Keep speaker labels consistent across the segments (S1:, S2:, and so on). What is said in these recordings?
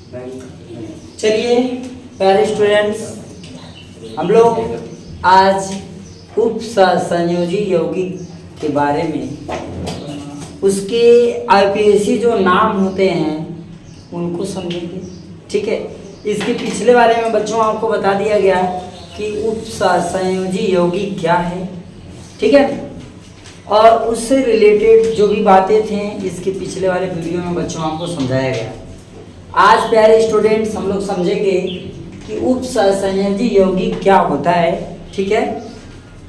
S1: चलिए प्यारे स्टूडेंट्स, हम लोग आज उप संयोजी यौगिक के बारे में उसके आईपीएसी जो नाम होते हैं उनको समझेंगे। ठीक है, इसके पिछले बारे में बच्चों आपको बता दिया गया कि उप संयोजी यौगिक क्या है। ठीक है, और उससे रिलेटेड जो भी बातें थे इसके पिछले वाले वीडियो में बच्चों आपको समझाया गया। आज प्यारे स्टूडेंट्स हम लोग समझेंगे कि उप संयोजी यौगिक क्या होता है। ठीक है,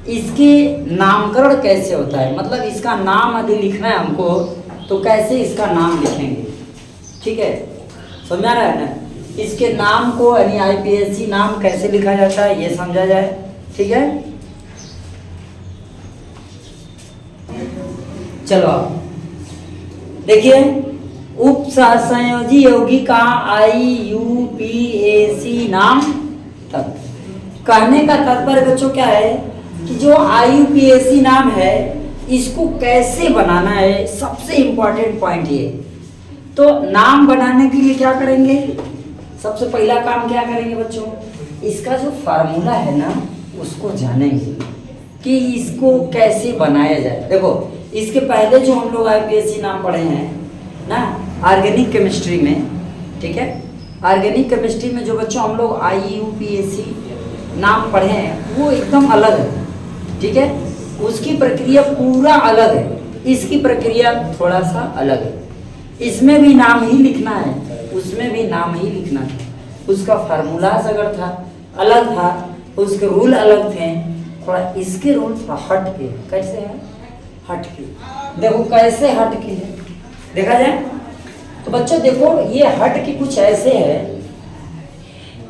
S1: इसके नामकरण कैसे होता है, मतलब इसका नाम यदि लिखना है हमको तो कैसे इसका नाम लिखेंगे। ठीक है, समझा रहा है ना, इसके नाम को यानी आईपीएससी नाम कैसे लिखा जाता है ये समझा जाए। ठीक है, चलो देखिए, उप संयोजी यौगिक का आईयूपीएसी नाम तत्व कहने का तात्पर्य बच्चों क्या है कि जो आईयूपीएसी नाम है इसको कैसे बनाना है, सबसे इंपॉर्टेंट पॉइंट ये। तो नाम बनाने के लिए क्या करेंगे, सबसे पहला काम क्या करेंगे बच्चों, इसका जो फार्मूला है ना उसको जानेंगे कि इसको कैसे बनाया जाए। देखो, इसके पहले जो हम लोग आईपीएससी नाम पढ़े हैं ना ऑर्गेनिक केमिस्ट्री में, ठीक है, ऑर्गेनिक केमिस्ट्री में जो बच्चों हम लोग आईयूपीएसी नाम पढ़े हैं वो एकदम अलग है। ठीक है, उसकी प्रक्रिया पूरा अलग है, इसकी प्रक्रिया थोड़ा सा अलग है। इसमें भी नाम ही लिखना है, उसमें भी नाम ही लिखना था, उसका फार्मूलाज अगर था अलग था, उसके रूल अलग थे, थोड़ा इसके रूल थोड़ा हट के। कैसे है, हट के। देखो कैसे हट के है, देखा जाए तो बच्चों देखो ये हट के कुछ ऐसे है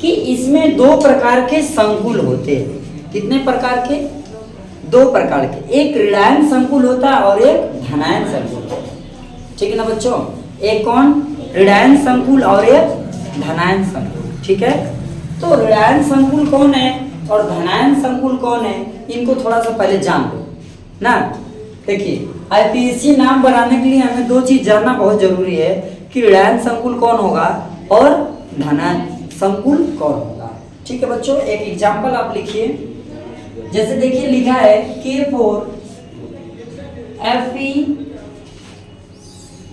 S1: कि इसमें दो प्रकार के संकुल होते हैं। कितने प्रकार के, दो प्रकार के, एक ऋणायन संकुल होता है और एक धनायन संकुल। ठीक है ना बच्चों, एक कौन, ऋणायन संकुल और एक धनायन संकुल। ठीक है, तो ऋणायन संकुल कौन है और धनायन संकुल कौन है, इनको थोड़ा सा पहले जान लो ना। देखिए, आईपीएससी नाम बनाने के लिए हमें दो चीज जानना बहुत जरूरी है कि ऋणायन संकुल कौन होगा और धनायन संकुल कौन होगा। ठीक है बच्चों, एक एग्जांपल आप लिखिए। जैसे देखिए लिखा है K4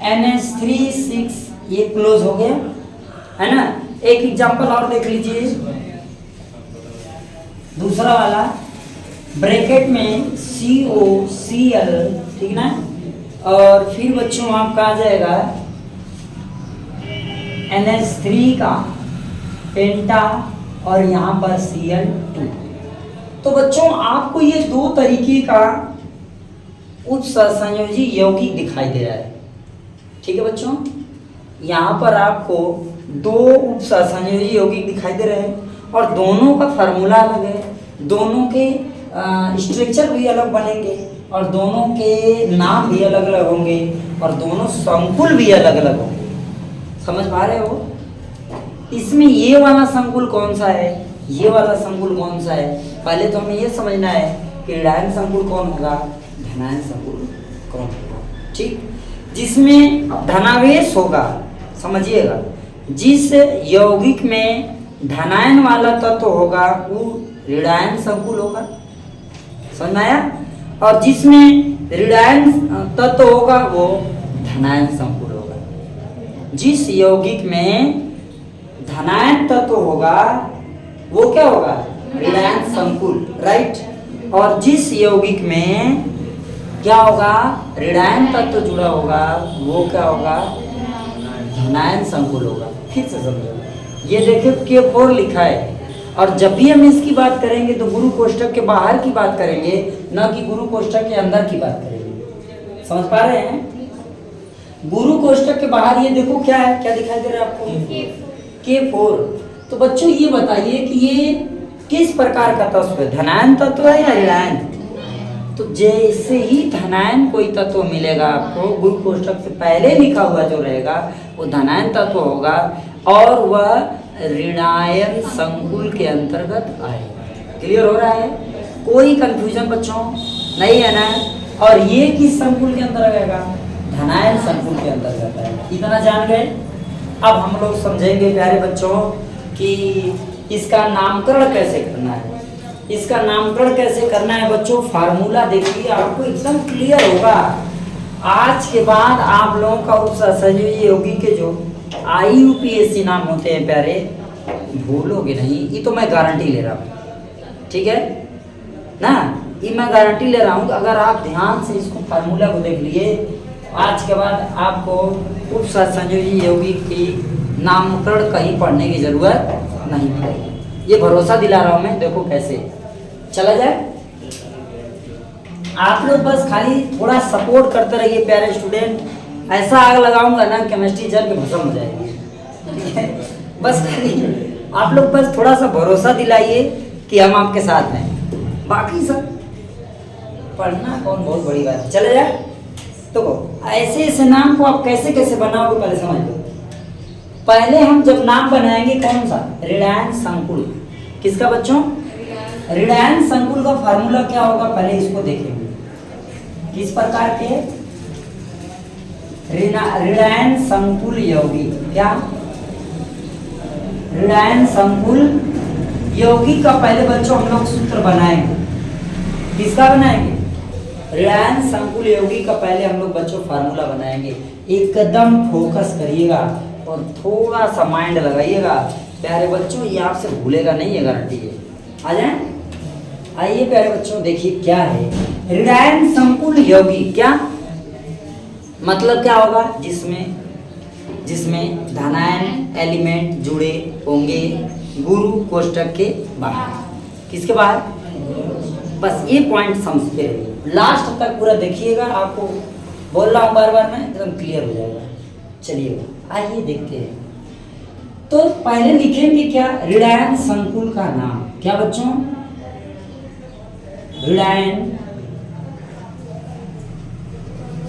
S1: FeNH3 ये क्लोज हो गया है ना। एक एग्जांपल और देख लीजिए, दूसरा वाला ब्रैकेट में COCl, ठीक ना, और फिर बच्चों आपका आ जाएगा NH3 का पेंटा और यहाँ पर Cl2। तो बच्चों आपको ये दो तरीके का उप संयोजी यौगिक दिखाई दे रहा है। ठीक है बच्चों, यहाँ पर आपको दो उप संयोजी यौगिक दिखाई दे रहे हैं और दोनों का फार्मूला अलग है, दोनों के स्ट्रक्चर भी अलग बनेंगे और दोनों के नाम भी अलग अलग होंगे और दोनों संकुल भी अलग अलग होंगे। समझ पा रहे हो, इसमें ये वाला संकुल कौन सा है, ये वाला संकुल कौन सा है, पहले तो हमें ये समझना है कि ऋणायन संकुल कौन होगा, धनायन संकुल कौन होगा। ठीक, जिसमें धनावेश होगा, समझिएगा, जिस यौगिक में धनायन वाला तत्व होगा वो ऋणायन संकुल होगा, समझ आया, और जिसमें ऋणायन तत्व होगा वो धनायन संकुल होगा। जिस यौगिक में धनायन तत्व होगा वो क्या होगा, ऋणायन संकुल, राइट, और जिस यौगिक में क्या होगा, ऋणायन तत्व जुड़ा होगा वो क्या होगा, धनायन संकुल होगा। फिर से समझो, ये देखिए K4 लिखा है और जब भी हम इसकी बात करेंगे तो गुरु कोष्ठक के बाहर की बात करेंगे, न कि गुरु कोष्ठक के अंदर की बात करेंगे। समझ पा रहे हैं, गुरु कोष्ठक के बाहर ये देखो क्या है, क्या दिखाई दे रहा है आपको, K4। तो बच्चों ये बताइए कि ये किस प्रकार का तत्व है, धनायन तत्व है या ऋणायन। तो जैसे ही धनायन कोई तत्व मिलेगा आपको, गुरु कोष्ठक से पहले लिखा हुआ जो रहेगा वो धनायन तत्व होगा और वह ऋणायन संकुल के अंतर्गत आएगा। क्लियर हो रहा है, कोई कंफ्यूजन बच्चों नहीं है ना। और ये किस संकुल के अंदर आएगा, धनायन संकुल के अंतर्गत आएगा। इतना जान गए। अब हम लोग समझेंगे प्यारे बच्चों कि इसका नामकरण कैसे करना है। इसका नामकरण कैसे करना है बच्चों, फार्मूला देखिए आपको एकदम क्लियर होगा। आज के बाद आप लोगों का उप सहयोगी योगी के जो IUPAC नाम होते हैं प्यारे, भूलोगे नहीं, ये तो मैं गारंटी ले रहा हूँ, ठीक है ना, ये मैं गारंटी ले रहा हूँ। अगर आप ध्यान से इसको फार्मूला को देख लिए, आज के बाद आपको उप सहयोगी योगी की नामकरण कहीं पढ़ने की जरूरत नहीं पड़ेगी, ये भरोसा दिला रहा हूँ मैं। देखो कैसे चला जाए, आप लोग बस खाली थोड़ा सपोर्ट करते रहिए प्यारे स्टूडेंट। ऐसा आग लगाऊंगा ना केमिस्ट्री जल के भस्म हो जाएगी, ठीक है। बस खाली आप लोग बस थोड़ा सा भरोसा दिलाइए कि हम आपके साथ हैं, बाकी सब पढ़ना कौन बहुत बड़ी बात है। चले जाए तो ऐसे ऐसे नाम को आप कैसे कैसे बनाओगे पहले समझ लो। पहले हम जब नाम बनाएंगे कौन सा, ऋणायन संकुल, किसका बच्चों, ऋणायन संकुल का फार्मूला क्या होगा पहले इसको देखेंगे। किस प्रकार के ऋणायन संकुल यौगिक, क्या ऋणायन संकुल यौगिक का पहले बच्चों हम लोग सूत्र बनाएंगे। किसका बनाएंगे, ऋणायन संकुल यौगिक का पहले हम लोग बच्चों फार्मूला बनाएंगे। एकदम फोकस करिएगा और थोड़ा सा माइंड लगाइएगा प्यारे बच्चों, ये आपसे भूलेगा नहीं, ये गारंटी है। आ जाए, आइए प्यारे बच्चों देखिए क्या है ऋणायन संकुल यौगिक। क्या मतलब क्या होगा, जिसमें धनायन एलिमेंट जुड़े होंगे गुरु कोष्टक के बाहर। किसके बाहर, बस ये पॉइंट समझते रहिए, लास्ट तक पूरा देखिएगा, आपको बोल रहा हूँ बार बार मैं, एकदम क्लियर हो जाएगा। चलिए आइए देखते हैं। तो पहले लिखेंगे क्या, ऋणायन संकुल का नाम। क्या बच्चों, ऋणायन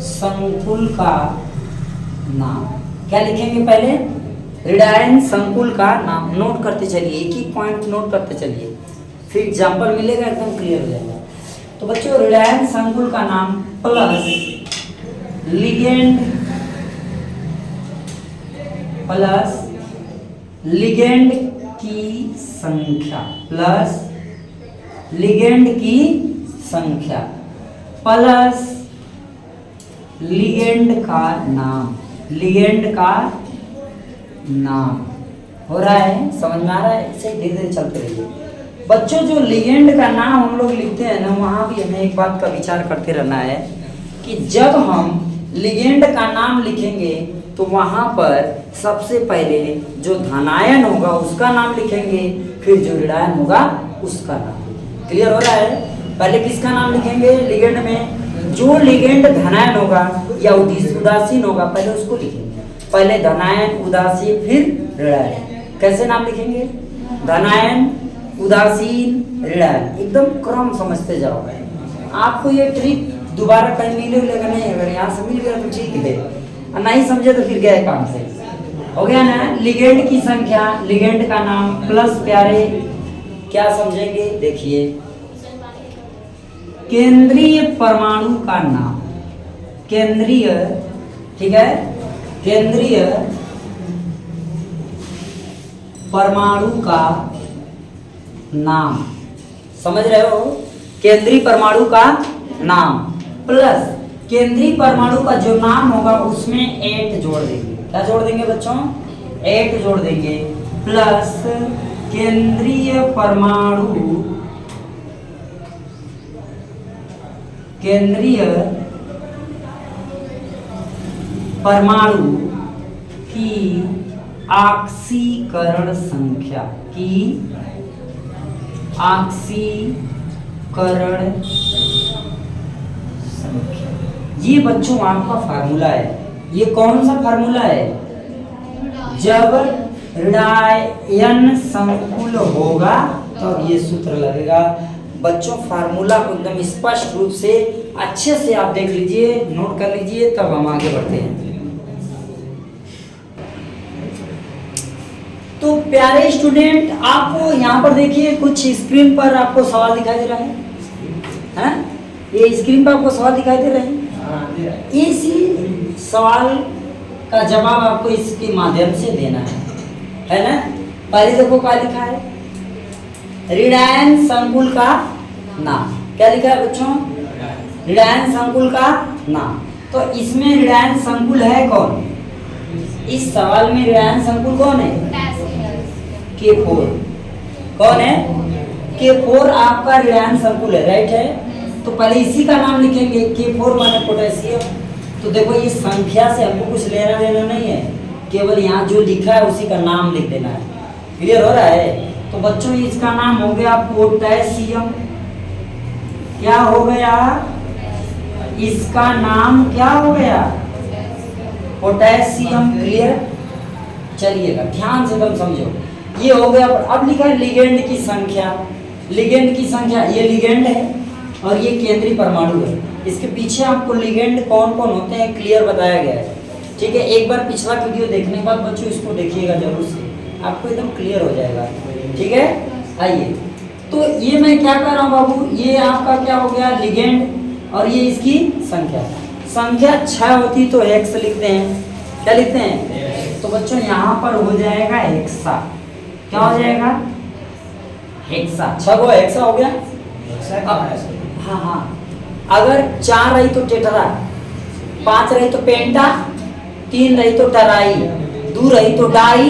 S1: संकुल का नाम क्या लिखेंगे पहले, ऋणायन संकुल का नाम। नोट करते चलिए, एक ही पॉइंट नोट करते चलिए, फिर एग्जाम्पल मिलेगा एकदम क्लियर हो जाएगा। तो बच्चों ऋणायन संकुल का नाम प्लस लिगेंड की संख्या, प्लस लिगेंड की संख्या प्लस लिगेंड का नाम, लिगेंड का नाम। हो रहा है, समझ में आ रहा है, इसे धीरे धीरे चलते रहिए बच्चों। जो लिगेंड का नाम हम लोग लिखते हैं ना, वहाँ भी हमें एक बात का विचार करते रहना है कि जब हम लिगेंड का नाम लिखेंगे तो वहाँ पर सबसे पहले जो धनायन होगा उसका नाम लिखेंगे, फिर जो ऋणायन होगा उसका नाम। क्लियर हो रहा है, पहले किसका नाम लिखेंगे, लिगेंड में जो लिगेंड धनायन होगा या उदासीन होगा पहले उसको लिखेंगे, पहले धनायन उदासीन फिर ऋणायन। कैसे नाम लिखेंगे, धनायन उदासीन ऋणायन, एकदम क्रम समझते जाओगे। आपको ये ट्रिक दोबारा कहीं मिलेगा नहीं, अगर यहाँ से मिल गया तो ठीक है, और नहीं समझे तो फिर गए काम से। हो गया ना, लिगेंड की संख्या, लिगेंड का नाम प्लस प्यारे क्या समझेंगे, देखिए केंद्रीय परमाणु का नाम, केंद्रीय, ठीक है, केंद्रीय परमाणु का नाम, समझ रहे हो, केंद्रीय परमाणु का नाम प्लस केंद्रीय परमाणु का जो नाम होगा उसमें 8 जोड़ देंगे। क्या जोड़ देंगे बच्चों, 8 जोड़ देंगे, प्लस केंद्रीय परमाणु की ऑक्सीकरण संख्या, की ऑक्सीकरण संख्या। ये बच्चों आपका फार्मूला है। ये कौन सा फार्मूला है, जब ऋणायन संकुल होगा तो ये सूत्र लगेगा। बच्चों फार्मूला को एकदम स्पष्ट रूप से अच्छे से आप देख लीजिए, नोट कर लीजिए, तब हम आगे बढ़ते हैं। तो प्यारे स्टूडेंट, आपको यहाँ पर देखिए कुछ स्क्रीन पर आपको सवाल दिखाई दे रहा है, हैं? ये स्क्रीन पर आपको सवाल दिखाई दे रहे हैं। इसी सवाल का जवाब आपको इसके माध्यम से देना है ना। पहले देखो क्या लिखा है, ऋणायन संकुल का नाम। क्या लिखा है बच्चों, ऋणायन संकुल का नाम। तो इसमें ऋणायन संकुल है कौन, इस सवाल में ऋणायन संकुल कौन है, K4। कौन है, K4 आपका ऋणायन संकुल है, राइट है। तो पहले इसी का नाम लिखेंगे, K4 माने पोटेशियम। तो देखो ये संख्या से हमको कुछ लेना देना नहीं है, केवल यहाँ जो लिखा है उसी का नाम लिख देना है। क्लियर हो रहा है। तो बच्चों इसका नाम हो गया पोटेशियम। क्या हो गया, इसका नाम क्या हो गया, पोटेशियम। क्लियर, चलिएगा ध्यान से तुम समझो। ये हो गया। अब लिखा है लिगेंड की संख्या। लिगेंड की संख्या, ये लिगेंड है और ये केंद्रीय परमाणु है। इसके पीछे आपको लिगेंड कौन कौन होते हैं क्लियर बताया गया है। ठीक है, एक बार पिछला वीडियो देखने के बाद बच्चों इसको देखिएगा जरूर से, आपको एकदम क्लियर हो जाएगा। ठीक है, आइए। तो ये मैं क्या कर रहा हूँ बाबू, ये आपका क्या हो गया लिगेंड और ये इसकी संख्या। संख्या 6 होती तो हेक्स लिखते हैं। क्या लिखते हैं, तो बच्चों यहाँ पर हो जाएगा हेक्सा। क्या हो जाएगा, हेक्सा। 6 को हेक्सा हो गया। हाँ हाँ, अगर 4 रही तो टेट्रा, 5 रही तो पेंटा, 3 रही तो टराई, 2 रही तो डाई,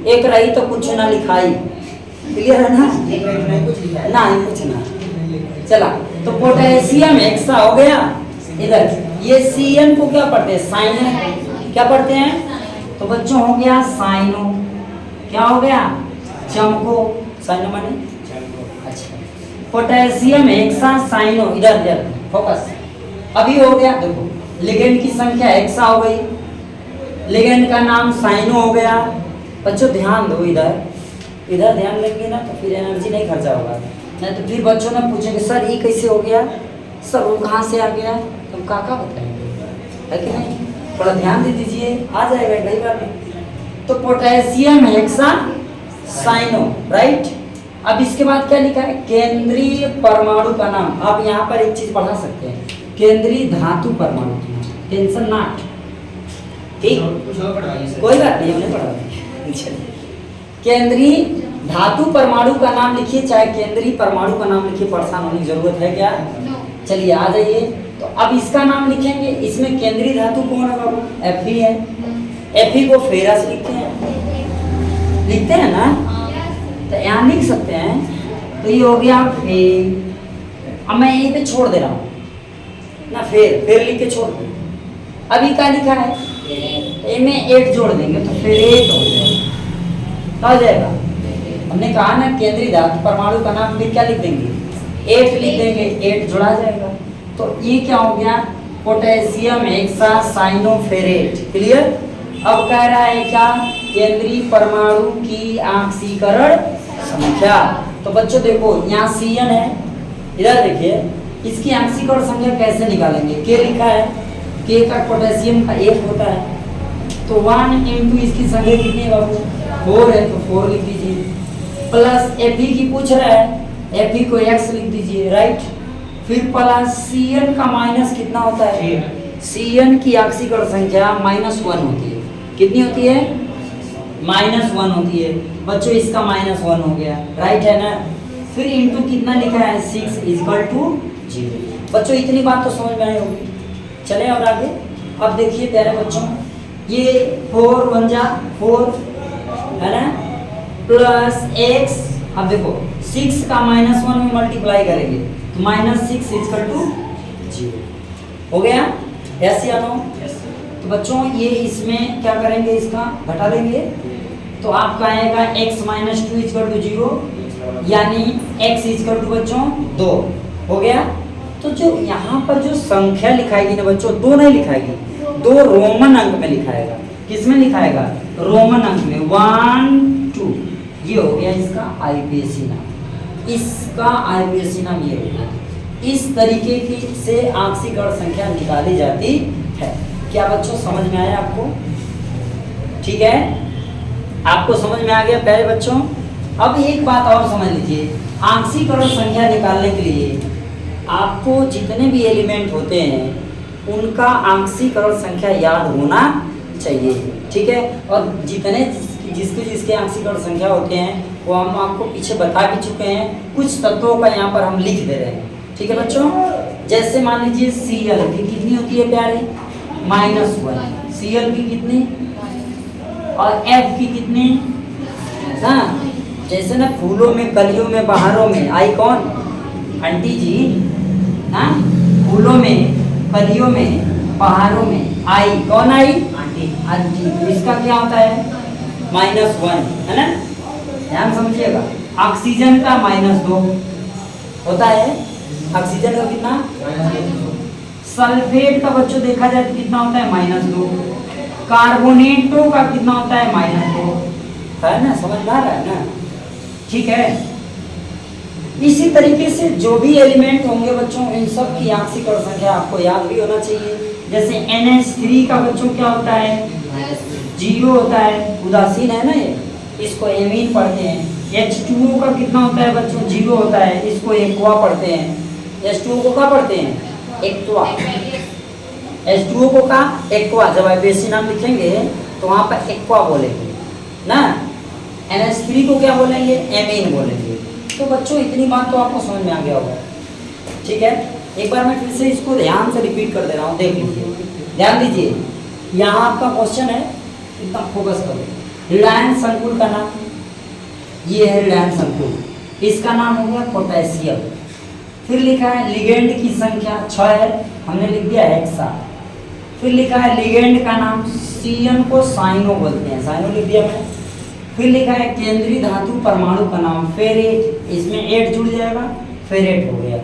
S1: 1 रही तो कुछ ना लिखाई। क्लियर है ना, नहीं कुछ ना। चला, तो पोटेशियम हेक्सा हो गया। इधर ये Cn को क्या पढ़ते हैं, साइनो। क्या पढ़ते हैं, तो बच्चों हो गया साइनो। क्या हो गया, चमको। साइनो माने अच्छा, पोटेशियम हेक्सा साइनो। इधर इधर फोकस। अभी हो गया, देखो लिगेंड की संख्या हेक्सा हो गई, लिगेंड का नाम साइनो हो गया। बच्चों ध्यान दो, इधर इधर ध्यान देंगे ना तो फिर एनर्जी नहीं खर्चा होगा। नहीं तो फिर बच्चों ने पूछेंगे सर ये कैसे हो गया, सर वो कहाँ से आ गया, तुम काका बताएंगे, है कि नहीं। थोड़ा ध्यान दे दीजिए, आ जाएगा कई बार में। तो पोटेशियम हेक्सा साइनो, राइट। अब इसके बाद क्या लिखा है, केंद्रीय परमाणु का नाम। आप यहाँ पर एक चीज पढ़ा सकते हैं, केंद्रीय धातु परमाणु। टेंशन नॉट, ठीक, कोई बात नहीं, हमने पढ़ा। केंद्रीय धातु परमाणु का नाम लिखिए, चाहे केंद्रीय परमाणु का नाम लिखिए, परेशान होने की जरूरत है क्या। चलिए आ जाइए। तो अब इसका नाम लिखेंगे, इसमें केंद्रीय धातु कौन है बाबू, Fe है। Fe को फेरस लिखते हैं ना, तो यहाँ लिख सकते हैं। तो ये हो गया फे। अब मैं यहीं पे छोड़ दे रहा हूँ ना, फेर लिख के छोड़ दे। अभी क्या लिखा है, इनमें 8 जोड़ देंगे तो फिर 8 हो जाएगा। क्या हो जाएगा, हमने कहा ना केंद्रीय धातु परमाणु का नाम भी क्या लिख देंगे, 8 लिख देंगे, 8 जोड़ा जाएगा। तो ये क्या हो गया, पोटेशियम हेक्सा साइनोफेरेट। क्लियर। अब कह रहा है क्या, केंद्रीय परमाणु की ऑक्सीकरण संख्या। तो बच्चों देखो यहाँ Cn है, इधर देखिए इसकी ऑक्सीकरण संख्या कैसे निकालेंगे। K लिखा है, K का पोटेशियम का 1 होता है, तो 1 इंटू इसकी संख्या कितनी है बाबू, 4 है, तो 4 लिख दीजिए। प्लस Fe की पूछ रहा है, Fe को x लिख दीजिए, राइट। फिर प्लस Cn का माइनस कितना होता है, Cn की ऑक्सीकरण संख्या -1 होती है। कितनी होती है, -1 होती है। बच्चों इसका -1 हो गया, राइट है ना। फिर इंटू कितना लिखा है, 6 = 0। बच्चों इतनी बात तो समझ में आई होगी। चले और आगे। अब देखिए प्यारे बच्चों, ये 4 1 जा 4 है ना, प्लस x। अब देखो 6 का -1 में मल्टीप्लाई करेंगे तो -6 = 0 हो गया। यस या नो। तो बच्चों ये इसमें क्या करेंगे, इसका घटा देंगे तो आपका आएगा x - 2 = 0, यानी x = बच्चों 2 हो गया। तो जो यहाँ पर जो संख्या लिखाएगी ना बच्चों, 2 नहीं लिखाएगी, 2 रोमन अंक में लिखाएगा। किस में लिखाएगा, रोमन अंक में, 1 2। ये हो गया इसका IUPAC नाम, इसका IUPAC नाम ये हो गया। इस तरीके की से ऑक्सीकरण संख्या निकाली जाती है। क्या बच्चों समझ में आया आपको, ठीक है, आपको समझ में आ गया प्यारे बच्चों। अब एक बात और समझ लीजिए, ऑक्सीकरण संख्या निकालने के लिए आपको जितने भी एलिमेंट होते हैं उनका ऑक्सीकरण संख्या याद होना चाहिए, ठीक है। और जितने जिसके जिसके आंशिक और संख्या होते हैं वो हम आपको पीछे बता भी चुके हैं, कुछ तत्वों का यहाँ पर हम लिख दे रहे हैं, ठीक है बच्चों। जैसे मान लीजिए Cl की कितनी होती है प्यारे, -1, Cl की कितनी और F की कितनी, हाँ जैसे ना फूलों में कलियों में बहारों में आई कौन, आंटी जी, हाँ फूलों में कलियों में बहारों में आई कौन आई, आंटी, आंटी। इसका क्या होता है -1, है ना, ध्यान समझिएगा। ऑक्सीजन का -2 होता है, ऑक्सीजन का कितना, सल्फेट का बच्चों देखा जाए तो कितना होता है -2, कार्बोनेटों का कितना होता है -2, है ना, समझ में आ रहा है ना, ठीक है। इसी तरीके से जो भी एलिमेंट होंगे बच्चों इन सब की आंशिक और संख्या आपको याद भी होना चाहिए। जैसे NH3 का बच्चों क्या होता है, 0 होता है, उदासीन है ना ये, इसको एमीन पढ़ते हैं। H2O का कितना होता है बच्चों, 0 होता है, इसको एक्वा पढ़ते हैं। H2O को क्या पढ़ते हैं, एक्वा, H2O को का एक्वा, जब आईपीएससी नाम लिखेंगे तो वहाँ पर एक्वा बोलेंगे ना, NH3 को क्या बोलेंगे, एमीन बोलेंगे। तो बच्चों इतनी बात तो आपको समझ में आ गया होगा, ठीक है। एक बार मैं फिर से इसको ध्यान से रिपीट कर दे रहा हूँ, देख लीजिए, ध्यान दीजिए। यहाँ आपका क्वेश्चन है, एकदम फोकस करो। रिलायंस संकुल का नाम, ये है रिलायंस संकुल, इसका नाम हो गया पोटेशियम। फिर लिखा है लिगेंड की संख्या 6 है, हमने लिख दिया हेक्सा। फिर लिखा है लिगेंड का नाम, CN को साइनो बोलते हैं, साइनो लिख दिया मैंने। फिर लिखा है केंद्रीय धातु परमाणु का नाम फेरेट, इसमें 8 जुड़ जाएगा, फेरेट हो गया।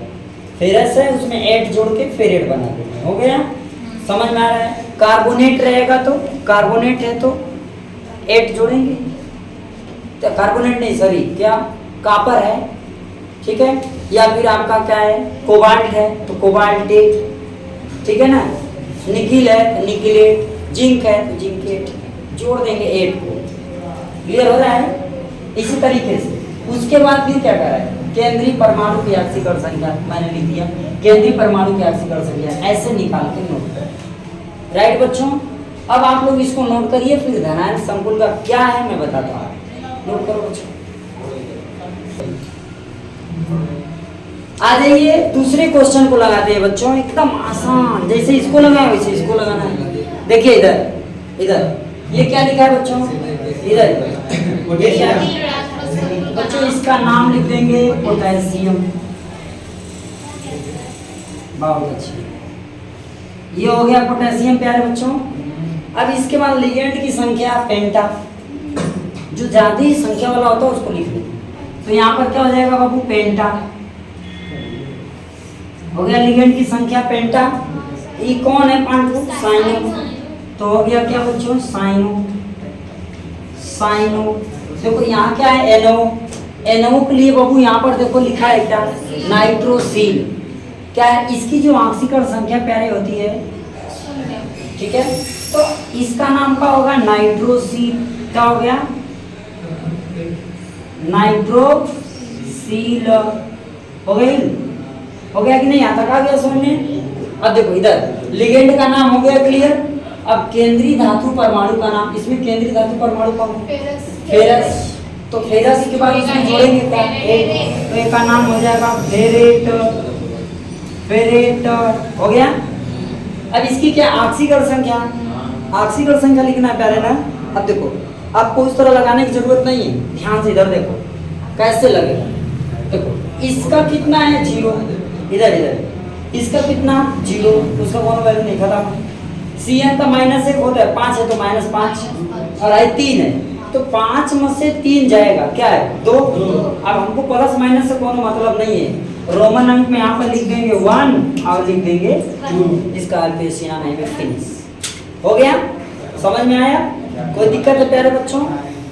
S1: फेरस है उसमें 8 जोड़ के फेरेट बना देंगे, हो गया, समझ में आ रहा है। कार्बोनेट रहेगा तो, कार्बोनेट है तो 8 जोड़ेंगे, तो कार्बोनेट नहीं सॉरी क्या, कॉपर है, ठीक है। या फिर आपका क्या है, कोबाल्ट है तो कोबाल्ट 8, ठीक है ना। निकिल है तो निकिलेट, जिंक है तो जिंकेट, जोड़ देंगे 8 को, क्लियर हो रहा है। इसी तरीके से उसके बाद फिर क्या कर रहा है, केंद्रीय परमाणु की आंशिक और संख्या मैंने लिख दिया, केंद्रीय परमाणु की आंशिक और संख्या ऐसे निकाल के नोट कर, राइट बच्चों। अब आप लोग इसको नोट करिए, फिर धनायन संकुल का क्या है मैं बताता हूँ, नोट करो बच्चों। आ जाइए दूसरे क्वेश्चन को लगाते हैं बच्चों, एकदम आसान, जैसे इसको लगाया वैसे इसको लगाना है। देखिए इधर इधर ये क्या लिखा है बच्चों, इधर ये क्या है बच्चों, इसका नाम लिख देंगे पोटेशियम, बहुत अच्छी, ये हो गया पोटेशियम प्यारे बच्चों। अब इसके बाद लिगेंड की संख्या पेंटा, जो ज्यादा ही संख्या वाला होता है उसको लिख देंगे, तो यहाँ पर क्या हो जाएगा बाबू, पेंटा हो गया, लिगेंड की संख्या पेंटा। ये कौन है पांडु, साइनो, तो हो गया क्या बच्चों, साइनो, साइनो। देखो यहाँ क्या है, NO, NO के लिए बाबू यहाँ पर देखो लिखा है क्या, नाइट्रोसिल, क्या है, इसकी जो आंशिक और संख्या प्यारे होती है, ठीक है, तो इसका नाम क्या होगा, नाइट्रोसिल, क्या हो गया, नाइट्रोसिल, हो गया कि नहीं, यहाँ तक आ गया समझ में। अब देखो इधर लिगेंड का नाम हो गया क्लियर। अब केंद्रीय धातु परमाणु का नाम, इसमें केंद्रीय धातु परमाणु कौन, फेरस, तो फेरस के बाद इसमें जोड़ेंगे क्या, तो एक का नाम हो जाएगा फेरेट, फेरेट हो गया। अब इसकी क्या आंशिक और संख्या, आंशिक और संख्या लिखना है प्यारे ना। अब देखो आपको उस तरह लगाने की जरूरत नहीं है, ध्यान से इधर देखो कैसे लगेगा। देखो इसका कितना है 0, इधर इधर इसका कितना 0, उसका कौन वैल्यू नहीं, खत्म। CN का -1 होता है, 5 है तो -5, और आई 3 है तो 5 में से 3 जाएगा, क्या है 2। अब हमको प्लस माइनस से कोनो मतलब नहीं है, रोमन अंक में यहाँ पर लिख देंगे 1 और लिख देंगे 2, इसका अल्पेशियन है में फिनिश हो गया, समझ में आया, कोई दिक्कत है प्यारे बच्चों।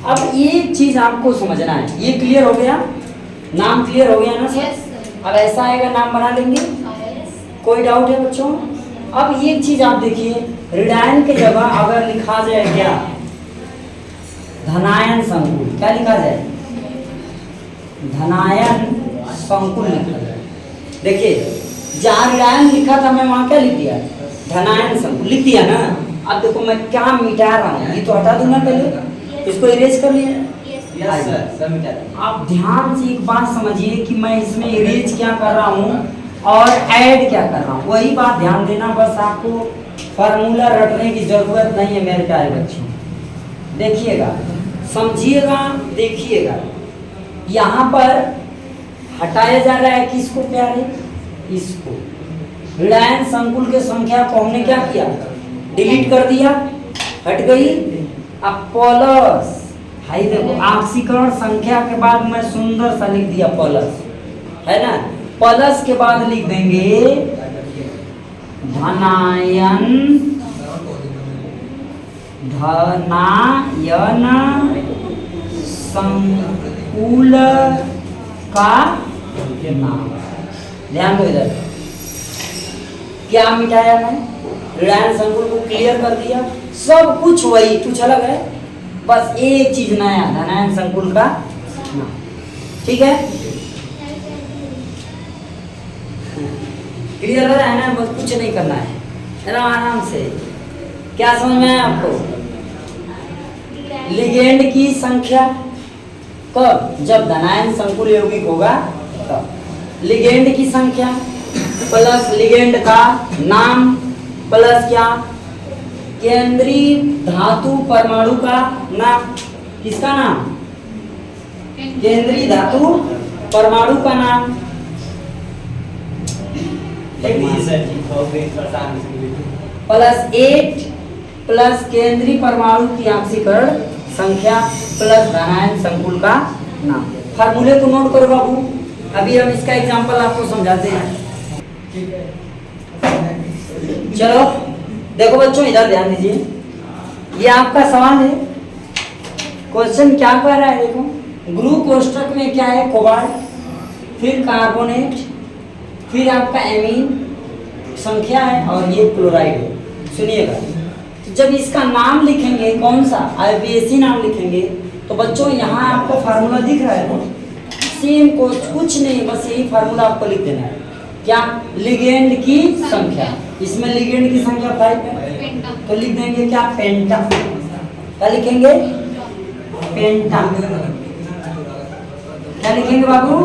S1: अब एक चीज आपको समझना है, ये क्लियर हो गया, नाम क्लियर हो गया ना सर। अब ऐसा आएगा नाम बना लेंगे, कोई डाउट है बच्चों। अब एक चीज आप देखिए, रिडायन के जगह अगर लिखा जाए क्या, धनायन संकुल, क्या लिखा जाए, धनायन संकुल लिखा जाए। देखिए जहाँ रिडायन लिखा था मैं वहां क्या लिख दिया, धनायन संकुल लिख दिया ना। अब देखो मैं क्या मिटा रहा हूँ, ये तो हटा दूंगा पहले, इसको इरेज कर लिया।
S2: यस सर मिटा देंगे।
S1: आप ध्यान से एक बात समझिए कि मैं इसमें इरेज क्या कर रहा हूँ और ऐड क्या कर रहा हूँ, वही बात ध्यान देना। बस आपको फार्मूला रटने की जरूरत नहीं है मेरे प्यारे बच्चों। देखिएगा, समझिएगा, देखिएगा, यहाँ पर हटाया जा रहा है किसको प्यारे, इसको। ऋणायन संकुल के संख्या को हमने क्या किया, डिलीट कर दिया, हट गई। अब प्लस, हाई देखो आक्सीकरण संख्या के बाद मैं सुंदर सा लिख दिया प्लस, है ना। प्लस के बाद लिख देंगे धनायन, धनायन संकुल का नाम। ध्यान दो इधर, क्या मिटाया मैं, ऋणायन संकुल को क्लियर कर दिया, सब कुछ वही, कुछ अलग है, बस एक चीज नया, धनायन संकुल का नाम। ठीक है, क्लियर हो रहा है ना, बस कुछ नहीं करना है ना, आराम से। क्या समझ में आया आपको, लिगेंड की संख्या कब, जब धनायन संकुल यौगिक होगा तब। लिगेंड की संख्या प्लस लिगेंड का नाम प्लस क्या, केंद्रीय धातु परमाणु का नाम। किसका नाम, केंद्रीय धातु परमाणु का नाम। प्लस 8 प्लस केंद्रीय परमाणु की ऑक्सीकरण संख्या प्लस धनायन संकुल का नाम। फार्मूले को नोट करो बाबू, अभी हम इसका एग्जांपल आपको समझाते हैं। चलो देखो बच्चों, इधर ध्यान दीजिए, ये आपका सवाल है, क्वेश्चन क्या कह रहा है, देखो ग्रुप कोष्ठक में क्या है, कोबाल्ट, फिर कार्बोनेट, फिर आपका एमीन संख्या है और ये क्लोराइड है। सुनिएगा, तो जब इसका नाम लिखेंगे कौन सा, आईपीएससी नाम लिखेंगे, तो बच्चों यहाँ आपको फार्मूला दिख रहा है, सेम कुछ नहीं, बस यही फार्मूला आपको लिख देना है। क्या, लिगेंड की संख्या, इसमें लिगेंड की संख्या 5 है, तो लिख देंगे क्या, पेंटा। क्या लिखेंगे, पेंटा। क्या लिखेंगे बाबू,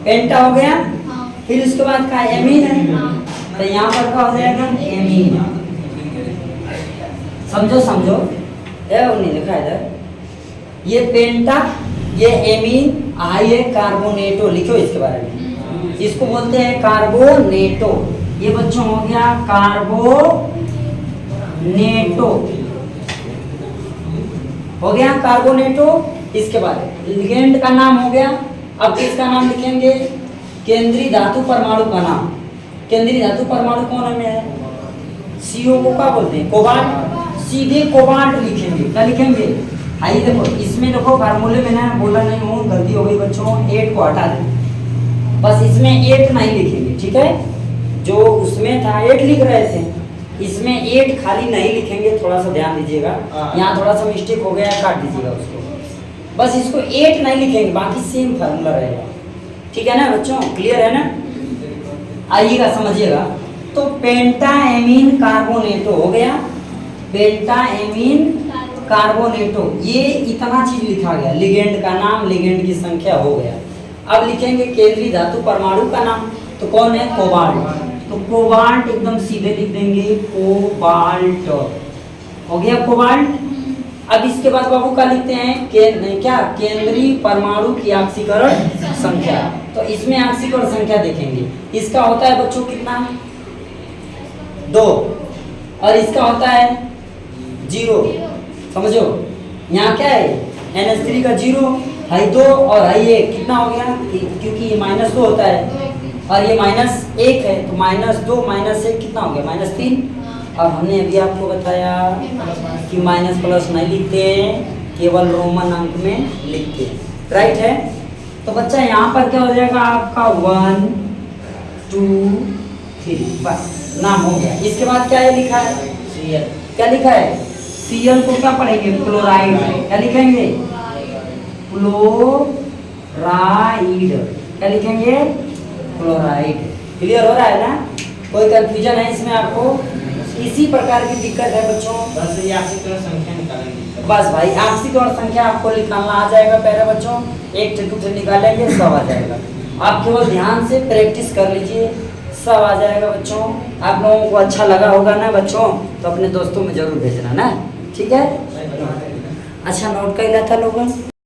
S1: पेंटा हो गया। फिर उसके बाद का एमीन है, तो यहाँ पर क्या हो जाएगा, एमीन। समझो समझो, नहीं लिखा इधर, ये पेंटा, ये एमीन, ये कार्बोनेटो, लिखो इसके बारे में, इसको बोलते हैं कार्बोनेटो। ये बच्चों हो गया कार्बोनेटो, हो गया कार्बोनेटो। इसके बाद लिगेंड का नाम हो गया। अब इसका नाम लिखेंगे, केंद्रीय धातु परमाणु का नाम। केंद्रीय धातु परमाणु कौन है, CO को क्या बोलते हैं, कोबाल्ट। सीधे कोबाल्ट लिखेंगे, क्या लिखेंगे, आइए देखो इसमें देखो फार्मूले में ना बोला नहीं हूँ, गलती हो गई बच्चों, 8 को हटा दें, बस इसमें 8 नहीं लिखेंगे, ठीक है। जो उसमें था 8 लिख रहे थे, इसमें 8 खाली नहीं लिखेंगे, थोड़ा सा ध्यान दीजिएगा, यहाँ थोड़ा सा मिस्टेक हो गया, काट दीजिएगा उसको, बस इसको 8 नहीं लिखेंगे, बाकी सेम फार्मूला रहेगा। ठीक है ना बच्चों, क्लियर है ना, आइएगा समझिएगा। तो पेंटा एमीन कार्बोनेटो हो गया, पेंटा एमीन कार्बोनेटो, ये इतना चीज लिखा गया, लिगेंड का नाम, लिगेंड की संख्या हो गया। अब लिखेंगे केंद्रीय धातु परमाणु का नाम, तो कौन है, कोबाल्ट। तो कोबाल्ट एकदम सीधे लिख देंगे, कोबाल्ट हो गया, कोबाल्ट। अब इसके बाद बाबू का लिखते हैं क्या, केंद्रीय परमाणु की ऑक्सीकरण संख्या। तो इसमें ऑक्सीकरण संख्या देखेंगे, इसका होता है बच्चों कितना, 2, और इसका होता है 0। समझो, यहाँ क्या है, NH3 का 0, हाई 2 और हाई 1, कितना हो गया, क्योंकि ये -2 होता है और ये -1 है, तो -2 -1 कितना हो गया, -3। और हमने अभी आपको बताया कि माइनस प्लस नहीं लिखते हैं, केवल रोमन अंक में लिखते हैं, राइट है। तो बच्चा यहाँ पर क्या हो जाएगा आपका 1 2 3, बस नाम हो गया। इसके बाद क्या है लिखा है, Cl। क्या लिखा है, Cl को क्या पढ़ेंगे, क्लोराइड। क्या लिखेंगे, क्लोराइड। क्या लिखेंगे, क्लोराइड। क्लियर हो रहा है ना, कोई कंफ्यूजन है इसमें आपको, इसी प्रकार की दिक्कत है बच्चों।
S2: बस ये आपकी तरह संख्या निकालेंगे।
S1: बस भाई आपसी और संख्या आपको निकालना आ जाएगा पहले बच्चों, एक से टू से निकालेंगे सब आ जाएगा। आप केवल ध्यान से प्रैक्टिस कर लीजिए, सब आ जाएगा बच्चों। आप लोगों को अच्छा लगा होगा ना बच्चों, तो अपने दोस्तों में जरूर भेजना ना, ठीक है। अच्छा नोट कर लिया था लोगों।